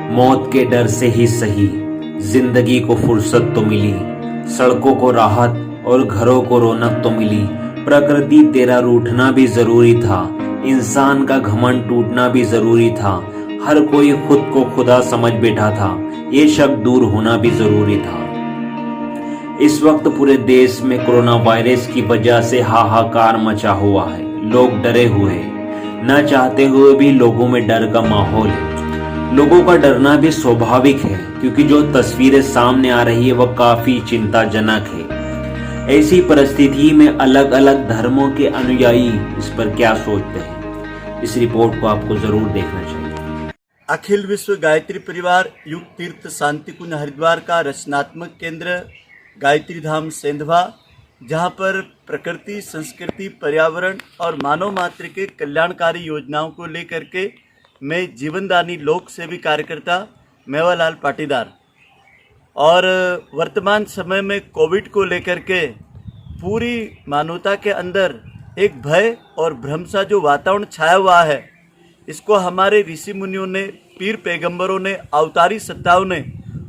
मौत के डर से ही सही, जिंदगी को फुर्सत तो मिली, सड़कों को राहत और घरों को रौनक तो मिली। प्रकृति तेरा रूठना भी जरूरी था, इंसान का घमंड टूटना भी जरूरी था। हर कोई खुद को खुदा समझ बैठा था, ये शब्द दूर होना भी जरूरी था। इस वक्त पूरे देश में कोरोना वायरस की वजह से हाहाकार मचा हुआ है। लोग डरे हुए हैं, न चाहते हुए भी लोगों में डर का माहौल है। लोगों का डरना भी स्वाभाविक है, क्योंकि जो तस्वीरें सामने आ रही है वह काफी चिंताजनक है। ऐसी परिस्थिति में अलग अलग धर्मों के अनुयायी इस पर क्या सोचते हैं, इस रिपोर्ट को आपको जरूर देखना चाहिए। अखिल विश्व गायत्री परिवार युग तीर्थ शांति कुंज हरिद्वार का रचनात्मक केंद्र गायत्री धाम सेंधवा, जहां पर प्रकृति, संस्कृति, पर्यावरण और मानव मात्र के कल्याणकारी योजनाओं को लेकर के मैं जीवनदानी लोक सेवी कार्यकर्ता मेवालाल पाटीदार और वर्तमान समय में कोविड को लेकर के पूरी मानवता के अंदर एक भय और भ्रम सा जो वातावरण छाया हुआ है, इसको हमारे ऋषि मुनियों ने, पीर पैगंबरों ने, अवतारी सत्ताओं ने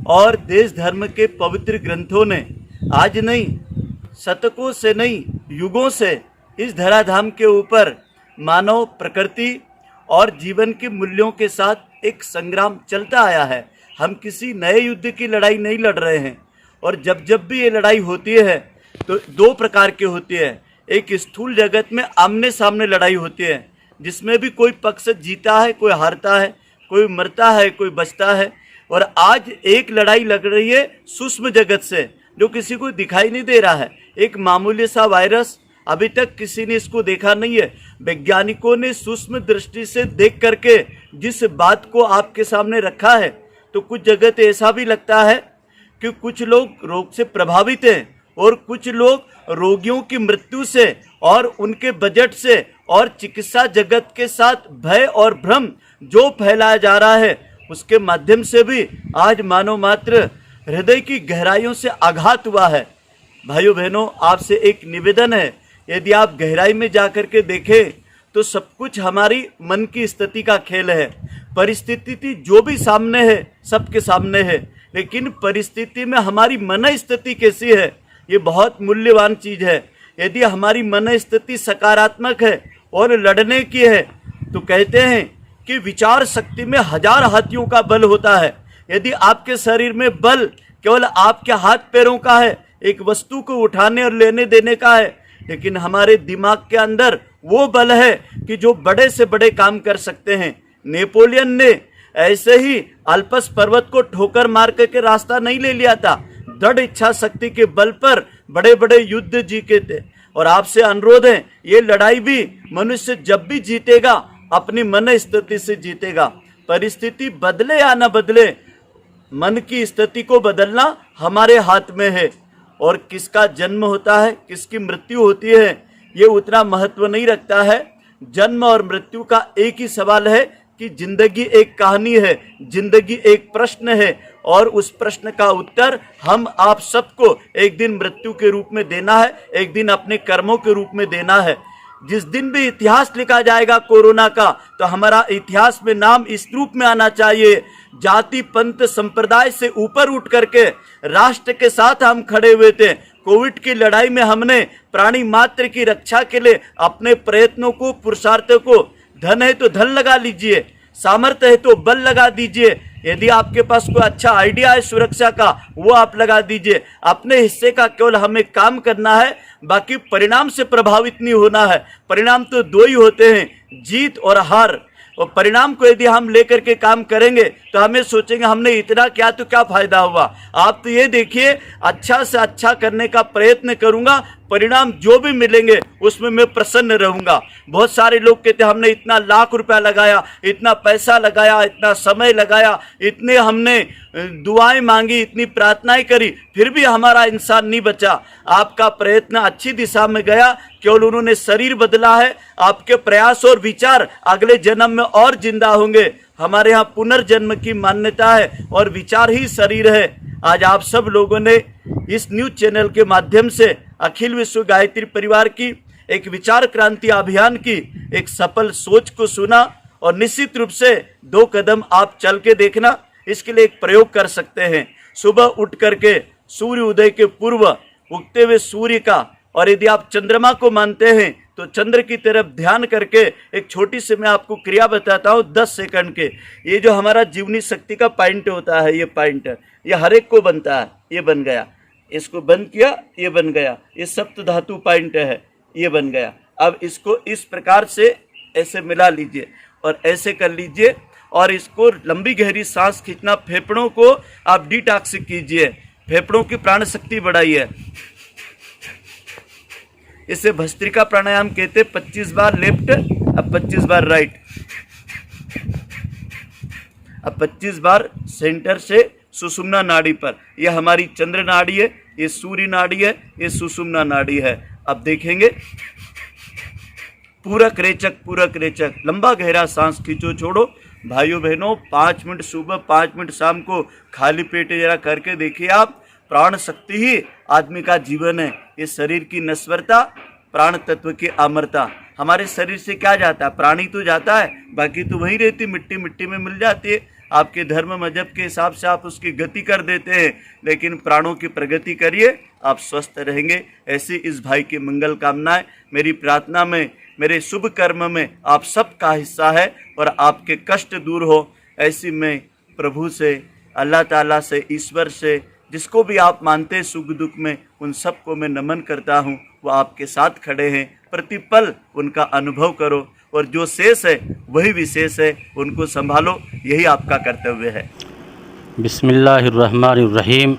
और देश धर्म के पवित्र ग्रंथों ने आज नहीं, शतकों से नहीं, युगों से इस धराधाम के ऊपर मानव, प्रकृति और जीवन के मूल्यों के साथ एक संग्राम चलता आया है। हम किसी नए युद्ध की लड़ाई नहीं लड़ रहे हैं। और जब जब भी ये लड़ाई होती है तो दो प्रकार की होती है। एक स्थूल जगत में आमने सामने लड़ाई होती है, जिसमें भी कोई पक्ष जीता है, कोई हारता है, कोई मरता है, कोई बचता है। और आज एक लड़ाई लग रही है सूक्ष्म जगत से, जो किसी को दिखाई नहीं दे रहा है। एक मामूली सा वायरस, अभी तक किसी ने इसको देखा नहीं है। वैज्ञानिकों ने सूक्ष्म दृष्टि से देख करके जिस बात को आपके सामने रखा है, तो कुछ जगह तो ऐसा भी लगता है कि कुछ लोग रोग से प्रभावित हैं और कुछ लोग रोगियों की मृत्यु से और उनके बजट से और चिकित्सा जगत के साथ भय और भ्रम जो फैलाया जा रहा है, उसके माध्यम से भी आज मानव मात्र हृदय की गहराइयों से आघात हुआ है। भाइयों बहनों, आपसे एक निवेदन है, यदि आप गहराई में जाकर के देखें तो सब कुछ हमारी मन की स्थिति का खेल है। परिस्थिति जो भी सामने है, सबके सामने है, लेकिन परिस्थिति में हमारी मन स्थिति कैसी है, ये बहुत मूल्यवान चीज है। यदि हमारी मन स्थिति सकारात्मक है और लड़ने की है, तो कहते हैं कि विचार शक्ति में 1000 हाथियों का बल होता है। यदि आपके शरीर में बल केवल आपके हाथ पैरों का है, एक वस्तु को उठाने और लेने देने का है, लेकिन हमारे दिमाग के अंदर वो बल है कि जो बड़े से बड़े काम कर सकते हैं। नेपोलियन ने ऐसे ही अल्पस पर्वत को ठोकर मार करके रास्ता नहीं ले लिया था, दृढ़ इच्छा शक्ति के बल पर बड़े बड़े युद्ध जीते थे। और आपसे अनुरोध है, ये लड़ाई भी मनुष्य जब भी जीतेगा अपनी मन स्थिति से जीतेगा। परिस्थिति बदले या न बदले, मन की स्थिति को बदलना हमारे हाथ में है। और किसका जन्म होता है, किसकी मृत्यु होती है, ये उतना महत्व नहीं रखता है। जन्म और मृत्यु का एक ही सवाल है कि जिंदगी एक कहानी है, जिंदगी एक प्रश्न है, और उस प्रश्न का उत्तर हम आप सबको एक दिन मृत्यु के रूप में देना है, एक दिन अपने कर्मों के रूप में देना है। जिस दिन भी इतिहास लिखा जाएगा कोरोना का, तो हमारा इतिहास में नाम इस रूप में आना चाहिए, जाति पंथ संप्रदाय से ऊपर उठ करके राष्ट्र के साथ हम खड़े हुए थे। कोविड की लड़ाई में हमने प्राणी मात्र की रक्षा के लिए अपने प्रयत्नों को, पुरुषार्थों को, धन है तो धन लगा लीजिए, सामर्थ्य है तो बल लगा दीजिए। यदि आपके पास कोई अच्छा आइडिया है सुरक्षा का, वो आप लगा दीजिए। अपने हिस्से का केवल हमें काम करना है, बाकी परिणाम से प्रभावित नहीं होना है। परिणाम तो दो ही होते हैं, जीत और हार। और परिणाम को यदि हम लेकर के काम करेंगे तो हमें सोचेंगे हमने इतना किया तो क्या फायदा हुआ। आप तो ये देखिए, अच्छा से अच्छा करने का प्रयत्न करूंगा, परिणाम जो भी मिलेंगे उसमें मैं प्रसन्न रहूंगा। बहुत सारे लोग कहते हैं हमने इतना लाख रुपया लगाया, इतना पैसा लगाया, इतना समय लगाया, इतने हमने दुआएं मांगी, इतनी प्रार्थनाएं करी, फिर भी हमारा इंसान नहीं बचा। आपका प्रयत्न अच्छी दिशा में गया, केवल उन्होंने शरीर बदला है। आपके प्रयास और विचार अगले जन्म में और जिंदा होंगे। हमारे यहाँ पुनर्जन्म की मान्यता है और विचार ही शरीर है। आज आप सब लोगों ने इस न्यूज चैनल के माध्यम से अखिल विश्व गायत्री परिवार की एक विचार क्रांति अभियान की एक सफल सोच को सुना, और निश्चित रूप से 2 कदम आप चल के देखना। इसके लिए एक प्रयोग कर सकते हैं। सुबह उठ करके सूर्य उदय के पूर्व उगते हुए सूर्य का, और यदि आप चंद्रमा को मानते हैं तो चंद्र की तरफ ध्यान करके एक छोटी सी मैं आपको क्रिया बताता हूँ 10 सेकंड के। ये जो हमारा जीवनी शक्ति का पॉइंट होता है, ये पॉइंट ये हर एक को बनता है। ये बन गया, इसको बंद किया, ये बन गया, ये सप्त धातु पॉइंट है, ये बन गया। अब इसको इस प्रकार से ऐसे मिला लीजिए और ऐसे कर लीजिए, और इसको लंबी गहरी सांस खींचना, फेफड़ों को आप डिटॉक्सिक कीजिए, फेफड़ों की प्राण शक्ति बढ़ाइए। इसे भस्त्रिका प्राणायाम कहते। 25 बार लेफ्ट, अब 25 बार राइट, अब 25 बार सेंटर से सुषुम्ना नाड़ी पर। यह हमारी चंद्र नाड़ी है, ये सूर्य नाड़ी है, ये सुषुम्ना नाड़ी है। अब देखेंगे पूरक रेचक, पूरक रेचक, लंबा गहरा सांस खींचो, छोड़ो। भाइयों बहनों, 5 मिनट सुबह, 5 मिनट शाम को खाली पेट जरा करके देखिए आप। प्राण शक्ति ही आदमी का जीवन है। ये शरीर की नश्वरता, प्राण तत्व की अमरता। हमारे शरीर से क्या जाता है? प्राणी तो जाता है, बाकी तो वहीं रहती, मिट्टी मिट्टी में मिल जाती है। आपके धर्म मजहब के हिसाब से आप उसकी गति कर देते हैं, लेकिन प्राणों की प्रगति करिए, आप स्वस्थ रहेंगे। ऐसी इस भाई की मंगल कामनाएं मेरी प्रार्थना में, मेरे शुभ कर्म में आप सबका हिस्सा है, और आपके कष्ट दूर हो ऐसी मैं प्रभु से, अल्लाह ताला से, ईश्वर से, जिसको भी आप मानते हैं सुख दुख में, उन सबको मैं नमन करता हूँ। वो आपके साथ खड़े हैं, प्रतिपल उनका अनुभव करो, और जो शेष है वही विशेष है, उनको संभालो, यही आपका कर्तव्य है। बिस्मिल्लाहिर्रहमानिर्रहीम।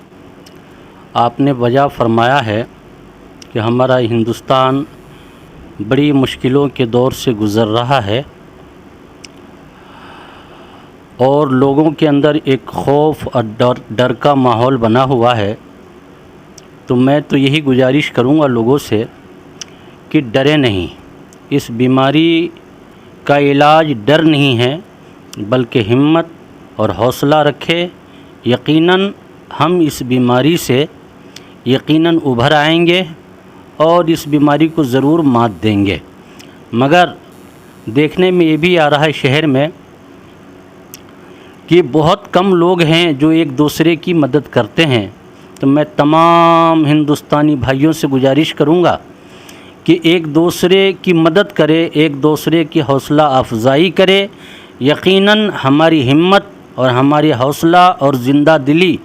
आपने वजह फरमाया है कि हमारा हिंदुस्तान बड़ी मुश्किलों के दौर से गुज़र रहा है और लोगों के अंदर एक खौफ और डर का माहौल बना हुआ है। तो मैं तो यही गुजारिश करूंगा लोगों से कि डरे नहीं। इस बीमारी का इलाज डर नहीं है, बल्कि हिम्मत और हौसला रखे। यकीनन हम इस बीमारी से यकीनन उभर आएंगे और इस बीमारी को ज़रूर मात देंगे। मगर देखने में ये भी आ रहा है शहर में कि बहुत कम लोग हैं जो एक दूसरे की मदद करते हैं। तो मैं तमाम हिंदुस्तानी भाइयों से गुजारिश करूंगा कि एक दूसरे की मदद करे, एक दूसरे की हौसला अफजाई करे। यकीनन हमारी हिम्मत और हमारी हौसला और ज़िंदा दिली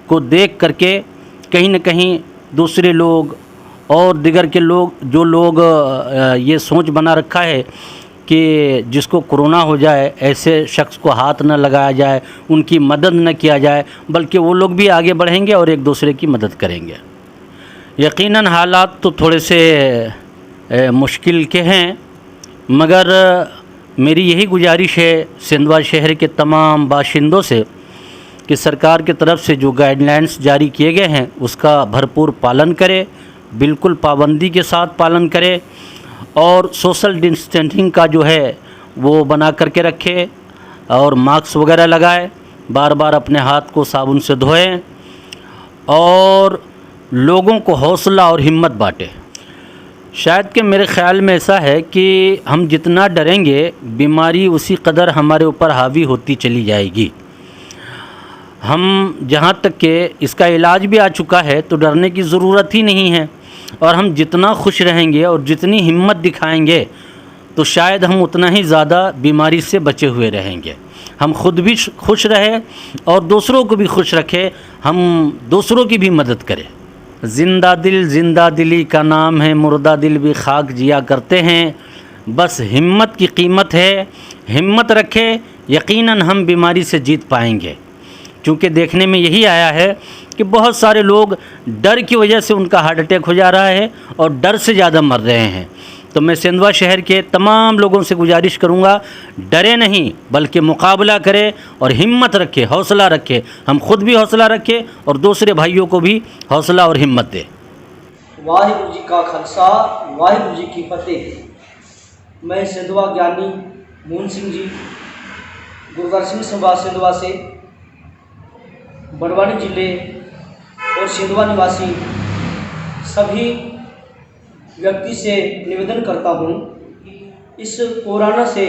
को देख करके कहीं न कहीं दूसरे लोग और दिगर के लोग, जो लोग ये सोच बना रखा है कि जिसको कोरोना हो जाए ऐसे शख्स को हाथ न लगाया जाए, उनकी मदद न किया जाए, बल्कि वो लोग भी आगे बढ़ेंगे और एक दूसरे की मदद करेंगे। यकीनन हालात तो थोड़े से मुश्किल के हैं, मगर मेरी यही गुजारिश है सिंधवा शहर के तमाम बाशिंदों से कि सरकार की तरफ से जो गाइडलाइंस जारी किए गए हैं उसका भरपूर पालन करें, बिल्कुल पाबंदी के साथ पालन करें, और सोशल डिस्टेंसिंग का जो है वो बना करके रखें, और मास्क वगैरह लगाए, बार बार अपने हाथ को साबुन से धोएं, और लोगों को हौसला और हिम्मत बांटें। शायद कि मेरे ख़्याल में ऐसा है कि हम जितना डरेंगे बीमारी उसी कदर हमारे ऊपर हावी होती चली जाएगी। हम जहाँ तक कि इसका इलाज भी आ चुका है तो डरने की ज़रूरत ही नहीं है, और हम जितना खुश रहेंगे और जितनी हिम्मत दिखाएंगे तो शायद हम उतना ही ज़्यादा बीमारी से बचे हुए रहेंगे। हम खुद भी खुश रहें और दूसरों को भी खुश रखें, हम दूसरों की भी मदद करें। ज़िंदा दिल ज़िंदा दिली का नाम है, मुर्दा दिल भी खाक जिया करते हैं। बस हिम्मत की कीमत है, हिम्मत रखें, यकीनन हम बीमारी से जीत पाएंगे। क्योंकि देखने में यही आया है कि बहुत सारे लोग डर की वजह से उनका हार्ट अटैक हो जा रहा है और डर से ज़्यादा मर रहे हैं। तो मैं सिंधवा शहर के तमाम लोगों से गुजारिश करूंगा, डरे नहीं बल्कि मुकाबला करें और हिम्मत रखें, हौसला रखें। हम खुद भी हौसला रखें और दूसरे भाइयों को भी हौसला और हिम्मत दें। वाहिगुरु जी का खालसा, वाहिगुरु जी की फतेह। मैं सिंधवा ज्ञानी मून सिंह जी, गुरुद्वारा सिंह सभा सिंधवा से बड़वानी जिले और सिंधवा निवासी सभी व्यक्ति से निवेदन करता हूँ, इस कोरोना से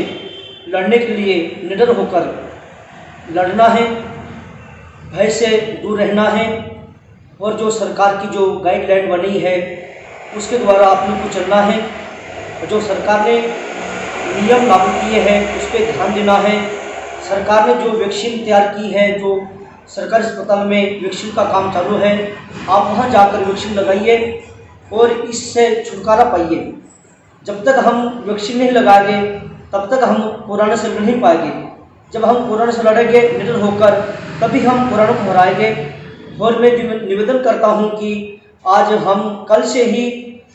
लड़ने के लिए निडर होकर लड़ना है भय से दूर रहना है और जो सरकार की जो गाइडलाइन बनी है उसके द्वारा आप लोग को चलना है। जो सरकार ने नियम लागू किए हैं उस पर ध्यान देना है। सरकार ने जो वैक्सीन तैयार की है, जो सरकारी अस्पताल में वैक्सीन का काम चालू है, आप वहां जाकर वैक्सीन लगाइए और इससे छुटकारा पाइए। जब तक हम वैक्सीन नहीं लगाएंगे तब तक हम कोरोना से लड़ नहीं पाएंगे। जब हम कोरोना से लड़ेंगे निडर होकर तभी हम कोरोना को हराएंगे। और मैं निवेदन करता हूं कि आज हम कल से ही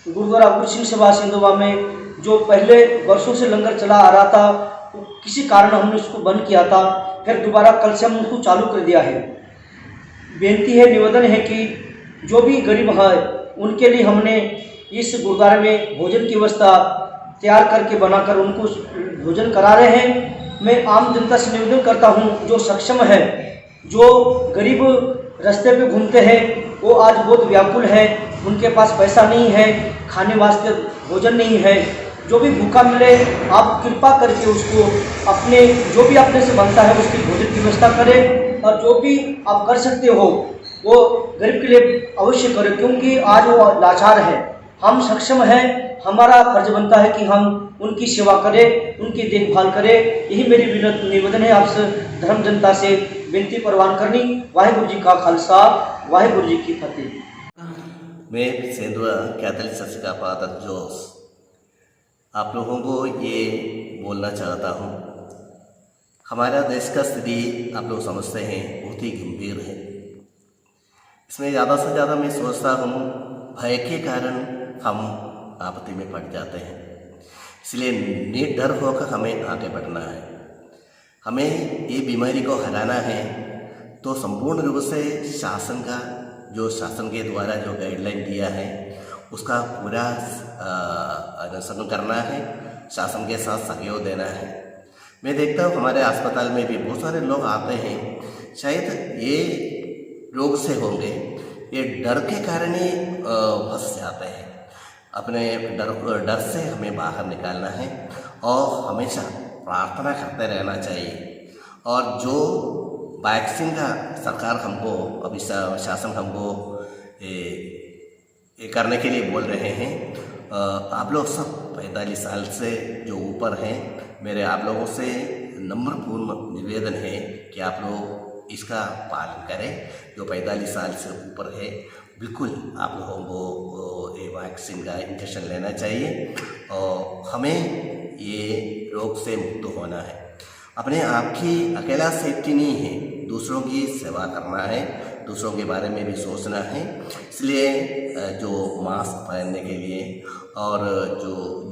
गुरुद्वारा गुरु सिंह सभा सिंधवा में जो पहले वर्षों से लंगर चला आ रहा था, किसी कारण हमने उसको बंद किया था, फिर दोबारा कल से हम उसको चालू कर दिया है। बेनती है, निवेदन है कि जो भी गरीब है उनके लिए हमने इस गुरुद्वारे में भोजन की व्यवस्था तैयार करके बनाकर उनको भोजन करा रहे हैं। मैं आम जनता से निवेदन करता हूं, जो सक्षम है, जो गरीब रास्ते पे घूमते हैं, वो आज बहुत व्याकुल है, उनके पास पैसा नहीं है, खाने वास्ते भोजन नहीं है। जो भी भूखा मिले आप कृपा करके उसको अपने जो भी अपने से बनता है उसकी भोजन की व्यवस्था करें। और जो भी आप कर सकते हो वो गरीब के लिए अवश्य करें, क्योंकि आज वो लाचार है। हम सक्षम हैं, हमारा फर्ज बनता है कि हम उनकी सेवा करें, उनकी देखभाल करें। यही मेरी निवेदन है आपसे, धर्म जनता से विनती प्रवान करनी। वाहिगुरु जी का खालसा, वाहिगुरु जी की फतेह। मैं सेंधवा कैथलिक चर्च का फादर जोस आप लोगों को ये बोलना चाहता हूँ, हमारा देश का स्थिति आप लोग समझते हैं बहुत ही गंभीर है। इसमें ज़्यादा से ज़्यादा मैं सोचता हूँ भय के कारण हम आपत्ति में पड़ जाते हैं। इसलिए निडर होकर हमें आगे बढ़ना है। हमें ये बीमारी को हराना है तो संपूर्ण रूप से शासन का जो शासन के द्वारा जो गाइडलाइन दिया है उसका पूरा अनुसरण करना है, शासन के साथ सहयोग देना है। मैं देखता हूँ हमारे अस्पताल में भी बहुत सारे लोग आते हैं, शायद ये रोग से होंगे, ये डर के कारण ही फंस जाते हैं। अपने डर से हमें बाहर निकालना है और हमेशा प्रार्थना करते रहना चाहिए। और जो वैक्सीन का सरकार हमको अभी शासन हमको ये करने के लिए बोल रहे हैं, आप लोग सब 45 साल से जो ऊपर हैं, मेरे आप लोगों से नम्रपूर्ण निवेदन है कि आप लोग इसका पालन करें। जो 45 साल से ऊपर है बिल्कुल आप लोगों को ये वैक्सीन का इंजेक्शन लेना चाहिए और हमें ये रोग से मुक्त होना है। अपने आप की अकेला सेफ्टी नहीं है, दूसरों की सेवा करना है, दूसरों के बारे में भी सोचना है। इसलिए जो मास्क पहनने के लिए और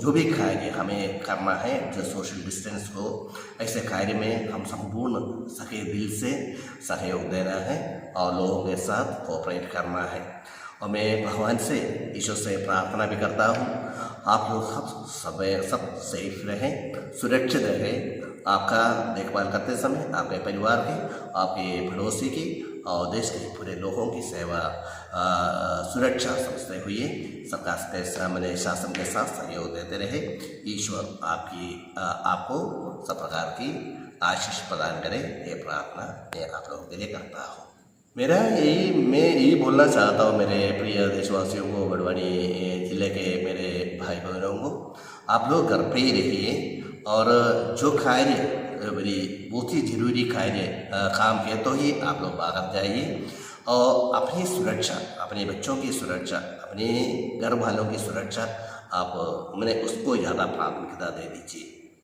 जो भी कार्य हमें करना है, जो सोशल डिस्टेंस हो, ऐसे कार्य में हम संपूर्ण सके दिल से सहयोग देना है और लोगों के साथ कोऑपरेट करना है। और मैं भगवान से, ईश्वर से प्रार्थना भी करता हूँ आप लोग सब सेफ रहें, सुरक्षित रहें। आपका देखभाल करते समय आपके परिवार की, आपके पड़ोसी की और देश के पूरे लोगों की सेवा सुरक्षा समझते हुए सरकार के सामने शासन के साथ सहयोग देते रहे। ईश्वर आपको सब प्रकार की आशीष प्रदान करे, ये प्रार्थना मैं आप लोगों के लिए करता हूँ। मैं यही बोलना चाहता हूँ मेरे प्रिय देशवासियों को, बड़वानी जिले के मेरे भाई बहनों को, आप लोग घर पे ही रहिए और जो कार्य मेरी बहुत ही जरूरी कार्य काम किए तो ही आप लोग बाहर जाइए और अपनी सुरक्षा, अपने बच्चों की सुरक्षा, अपने घर वालों की सुरक्षा आप मैंने उसको ज़्यादा प्राथमिकता दे दीजिए।